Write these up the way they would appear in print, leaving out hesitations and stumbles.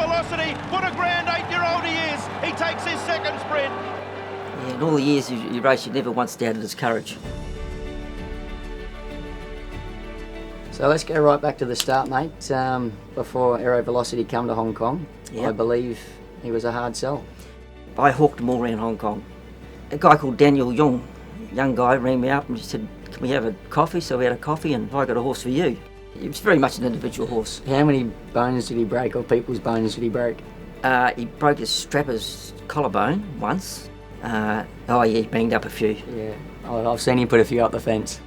Velocity. What a grand 8-year-old he is. He takes his second sprint. Yeah, in all the years you race, you never once doubted his courage. So let's go right back to the start, mate. Before Aero Velocity come to Hong Kong, Yep. I believe he was a hard sell. I hawked him all around Hong Kong. A guy called Daniel Young, young guy, rang me up and said, can we have a coffee? So we had a coffee, and I got a horse for you. He was very much an individual horse. How many bones did he break, or people's bones did he break? He broke his strapper's collarbone once. He banged up a few. Yeah, I've seen him put a few up the fence.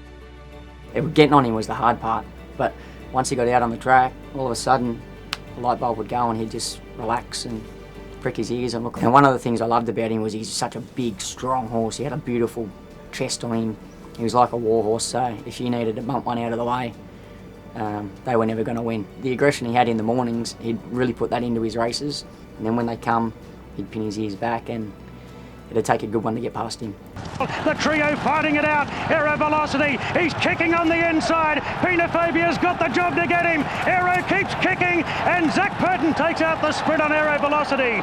Getting on him was the hard part, but once he got out on the track, all of a sudden the light bulb would go and he'd just relax and prick his ears and look. And one of the things I loved about him was he's such a big, strong horse. He had a beautiful chest on him. He was like a war horse, so if you needed to bump one out of the way, they were never going to win. The aggression he had in the mornings, he'd really put that into his races, and then when they come, he'd pin his ears back, and it'd take a good one to get past him. The trio fighting it out. Aero Velocity, he's kicking on the inside. Pinafabia's got the job to get him. Aero keeps kicking, and Zach Burton takes out the sprint on Aero Velocity.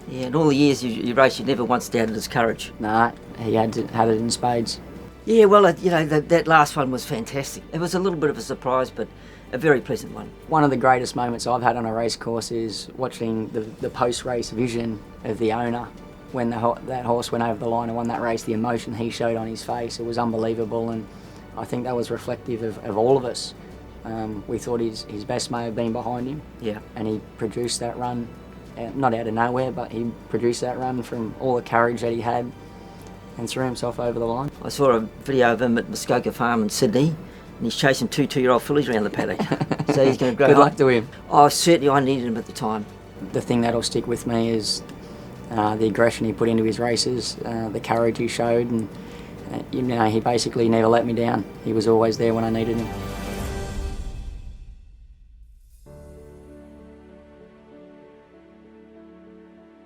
Yeah, in all the years you race, you never once doubted his courage. Nah, he had it in spades. Yeah, well, that last one was fantastic. It was a little bit of a surprise, but a very pleasant one. One of the greatest moments I've had on a race course is watching the post-race vision of the owner. When that horse went over the line and won that race, the emotion he showed on his face, it was unbelievable, and I think that was reflective of all of us. We thought his best may have been behind him, Yeah. and he produced that run, not out of nowhere, but he produced that run from all the courage that he had and threw himself over the line. I saw a video of him at Muskoka Farm in Sydney, and he's chasing two 2-year-old fillies around the paddock. So he's going to grow Good up. luck to him. Oh, certainly I needed him at the time. The thing that'll stick with me is the aggression he put into his races, the courage he showed, and he basically never let me down. He was always there when I needed him.